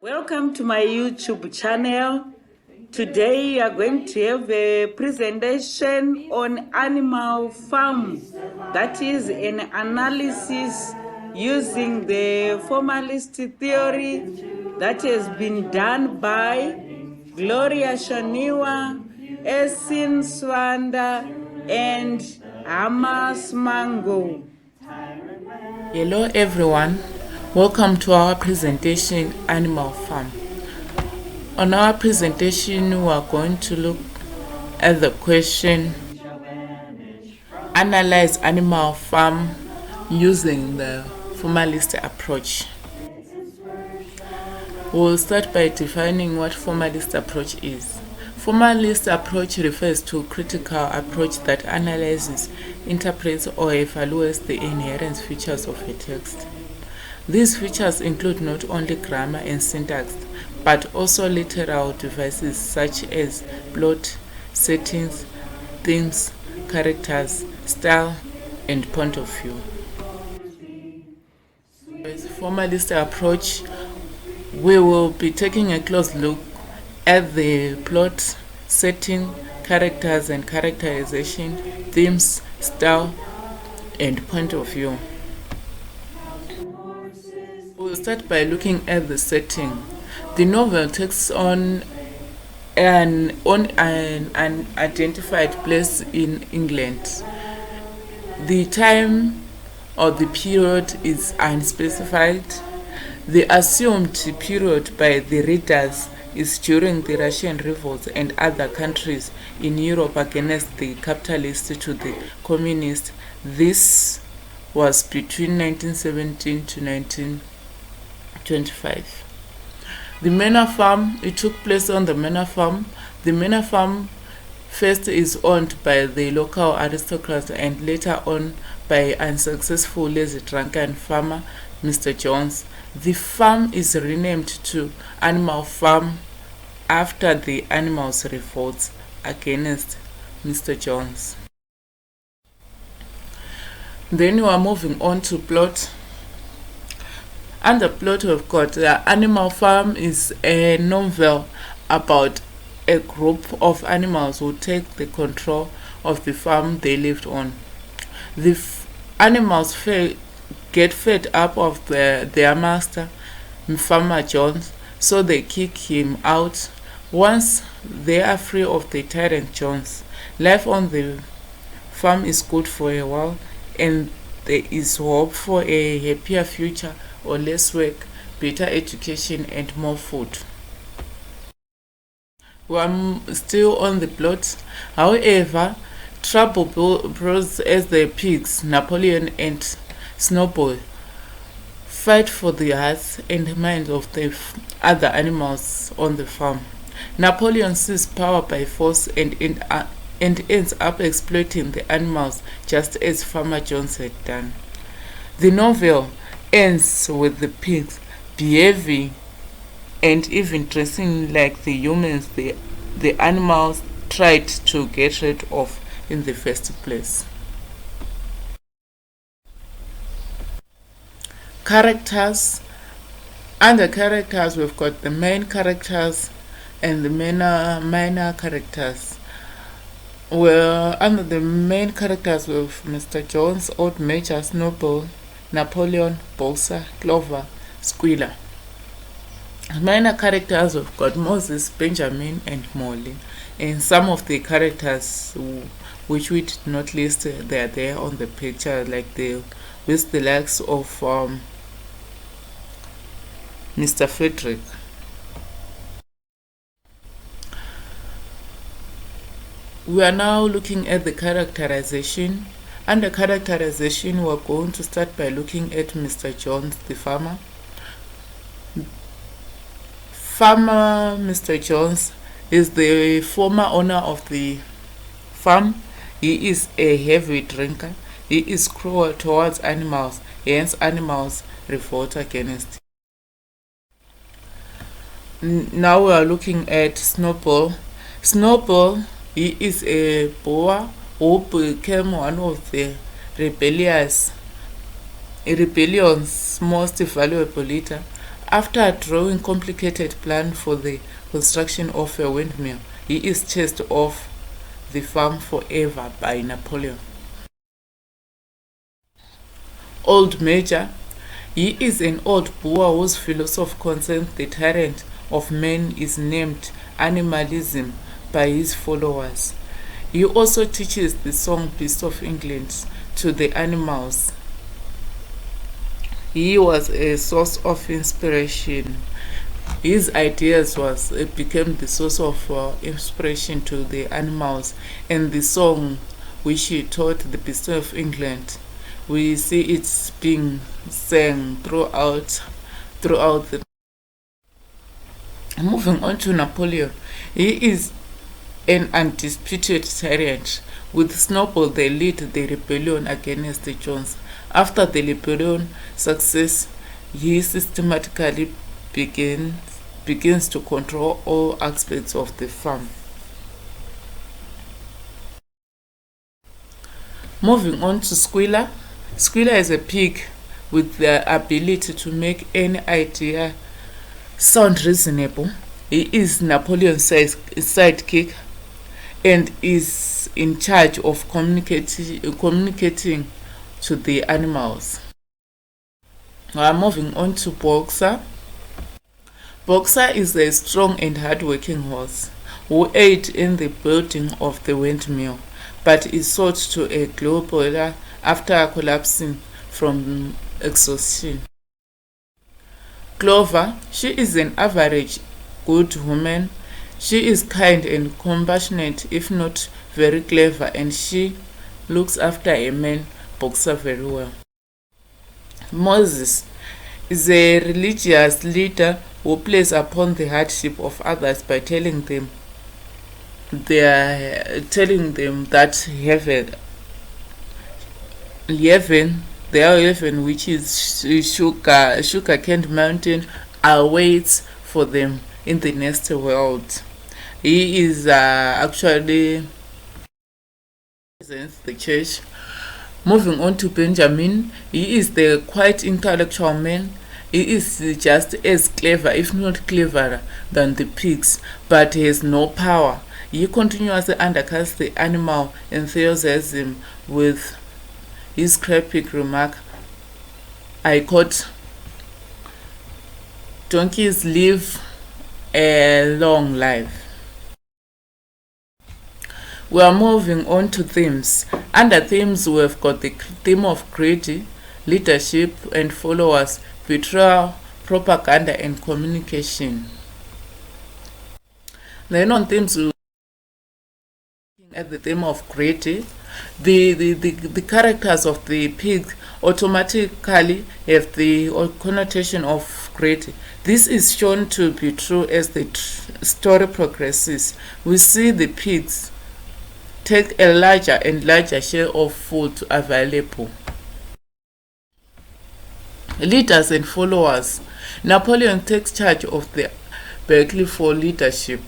Welcome to my YouTube channel. Today we are going to have a presentation on animal farm. That is an analysis using the formalist theory that has been done by Gloria Shinhiwa, Tiny Sibanda, and Hama Simango. Hello everyone, welcome to our presentation Animal Farm. On our presentation we are going to look at the question analyze animal farm using the formalist approach. We'll start by defining what formalist approach is. Formalist approach refers to a critical approach that analyzes, interprets, or evaluates the inherent features of a text. These features include not only grammar and syntax, but also literal devices such as plot, settings, themes, characters, style, and point of view. With formalist approach, we will be taking a close look at the plot, setting, characters and characterization, themes, style, and point of view. We'll start by looking at the setting. The novel takes on an unidentified place in England. The time or the period is unspecified. The assumed period by the readers is during the Russian revolts and other countries in Europe against the capitalists to the communists. This was between 1917 to 1925. The manor farm, it took place on the manor farm. The manor farm first is owned by the local aristocrats and later on by unsuccessful lazy drunken farmer Mr. Jones. The farm is renamed to Animal Farm after the animals' revolts against Mr. Jones. Then we are moving on to plot. Under plot we've got the Animal Farm is a novel about a group of animals who take the control of the farm they lived on. The animals get fed up of their master, Farmer Jones, so they kick him out. Once they are free of the tyrant Jones, life on the farm is good for a while, and there is hope for a happier future or less work, better education, and more food. We are still on the plot. However, trouble brews as the pigs, Napoleon and Snopper, fight for the hearts and minds of the other animals on the farm. Napoleon seizes power by force and ends up exploiting the animals just as Farmer Jones had done. The novel ends with the pigs behaving and even dressing like the humans the animals tried to get rid of in the first place. Characters. Under characters we've got the main characters and the minor characters. Well, under the main characters we have Mr. Jones, Old Major, Snowball, Napoleon, Bolsa, Clover, Squeaker. Minor characters we've got Moses, Benjamin, and Molly. And some of the characters which we did not list, they are there on the picture, like with the likes of Mr. Frederick. We are now looking at the characterization. Under characterization, we are going to start by looking at Mr. Jones, the farmer. Farmer Mr. Jones is the former owner of the farm. He is a heavy drinker. He is cruel towards animals, hence animals revolt against him. Now we are looking at Snowball. Snowball, he is a boer who became one of the rebellion's most valuable leader After drawing complicated plan for the construction of a windmill, he is chased off the farm forever by Napoleon. Old Major. He is an old Boer whose philosophy concerns the tyrant of man is named animalism by his followers. He also teaches the song Beast of England to the animals. He was a source of inspiration. His ideas became the source of inspiration to the animals, and the song which he taught, the Beast of England, we see it being sang throughout the. Moving on to Napoleon, he is an undisputed tyrant. With Snopper, they lead the rebellion against the Jones. After the rebellion success, he systematically begins to control all aspects of the farm. Moving on to Squeaker. Squeaker is a pig with the ability to make any idea sound reasonable. He is Napoleon's sidekick and is in charge of communicating to the animals. Moving on to Boxer. Boxer is a strong and hard-working horse who aided in the building of the windmill, but is sold to a global after collapsing from exhaustion. Clover, she is an average good woman. She is kind and compassionate, if not very clever, and she looks after a man, Boxer, very well. Moses is a religious leader who plays upon the hardship of others by telling them that heaven, which is sugarcane mountain, awaits for them in the next world. He is actually represents the church. Moving on to Benjamin, he is the quite intellectual man. He is just as clever, if not cleverer, than the pigs, but he has no power. He continuously undercuts the animal enthusiasm with his cryptic remark, I quote, "Donkeys live a long life." We are moving on to themes. Under themes, we have got the theme of greed, leadership and followers, betrayal, propaganda and communication. Then on themes, we at the theme of greed, the characters of the pig automatically have the connotation of greed. This is shown to be true as the story progresses. We see the pigs take a larger and larger share of food available. Leaders and followers. Napoleon takes charge of the battle for leadership.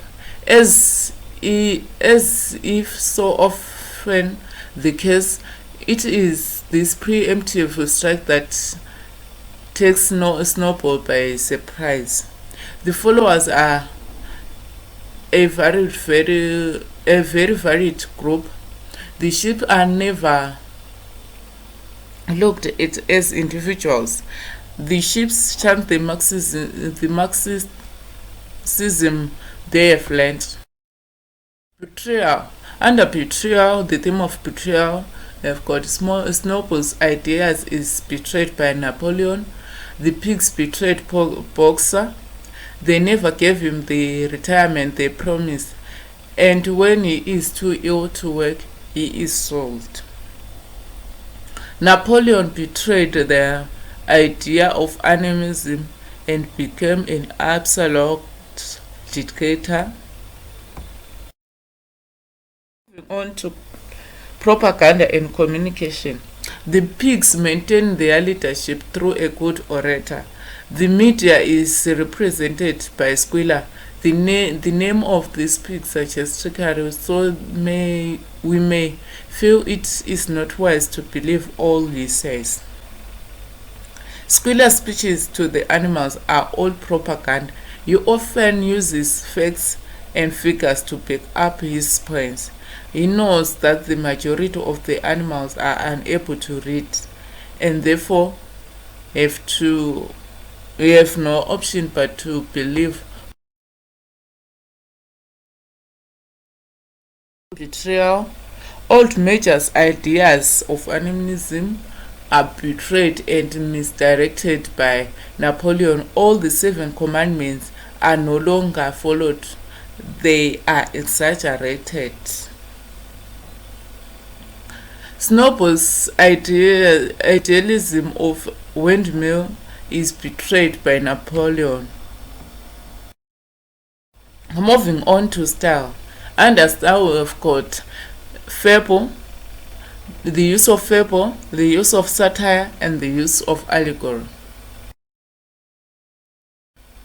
As if so often the case, it is this preemptive strike that takes Snowball by surprise. The followers are a very varied group. The sheep are never looked at as individuals. The sheep chant the Marxism they have learned. Betrayal. Under betrayal, the theme of betrayal, they've got Snowball's ideas is betrayed by Napoleon. The pigs betrayed Boxer. They never gave him the retirement they promised, and when he is too ill to work, he is sold. Napoleon betrayed the idea of animism and became an absolute dictator. On to propaganda and communication. The pigs maintain their leadership through a good orator. The media is represented by Squeaker. The name of these pigs such as trickery, so we may feel it is not wise to believe all he says. Squeaker's speeches to the animals are all propaganda. He often uses facts and figures to back up his points. He knows that the majority of the animals are unable to read and therefore have no option but to believe. Betrayal. Old Major's ideas of animism are betrayed and misdirected by Napoleon. All the 7 commandments are no longer followed. They are exaggerated. Snopper's idealism of windmill is betrayed by Napoleon. Moving on to style. Under style, we've got fable, the use of fable, the use of satire, and the use of allegory.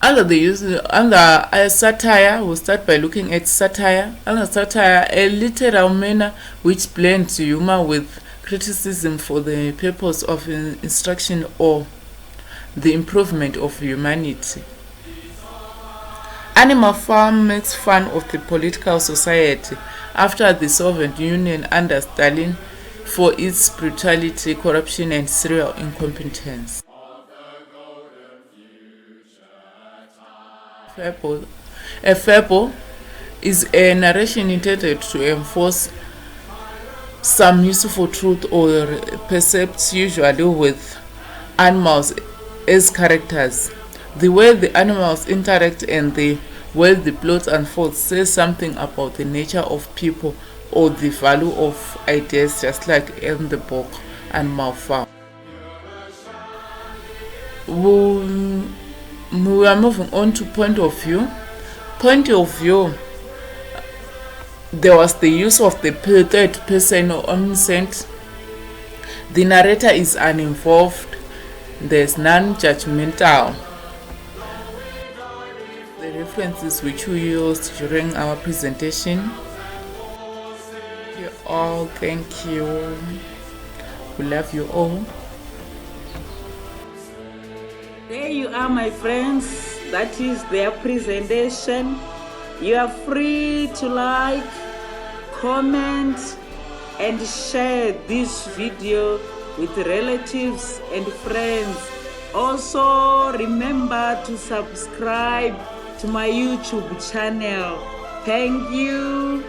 Under satire, we'll start by looking at satire. Under satire, a literal manner which blends humor with criticism for the purpose of instruction or the improvement of humanity. Animal Farm makes fun of the political society after the Soviet Union under Stalin for its brutality, corruption, and serial incompetence. A fable is a narration intended to enforce some useful truth or precepts, usually with animals as characters. The way the animals interact and the way the plot unfolds says something about the nature of people or the value of ideas, just like in the book Animal Farm. We are moving on to point of view. Point of view, there was the use of the third person or omniscient. The narrator is uninvolved. There's non-judgmental. The references which we used during our presentation. You all, thank you. We love you all. There you are, my friends. That is their presentation. You are free to like, comment, and share this video with relatives and friends. Also, remember to subscribe to my YouTube channel. Thank you.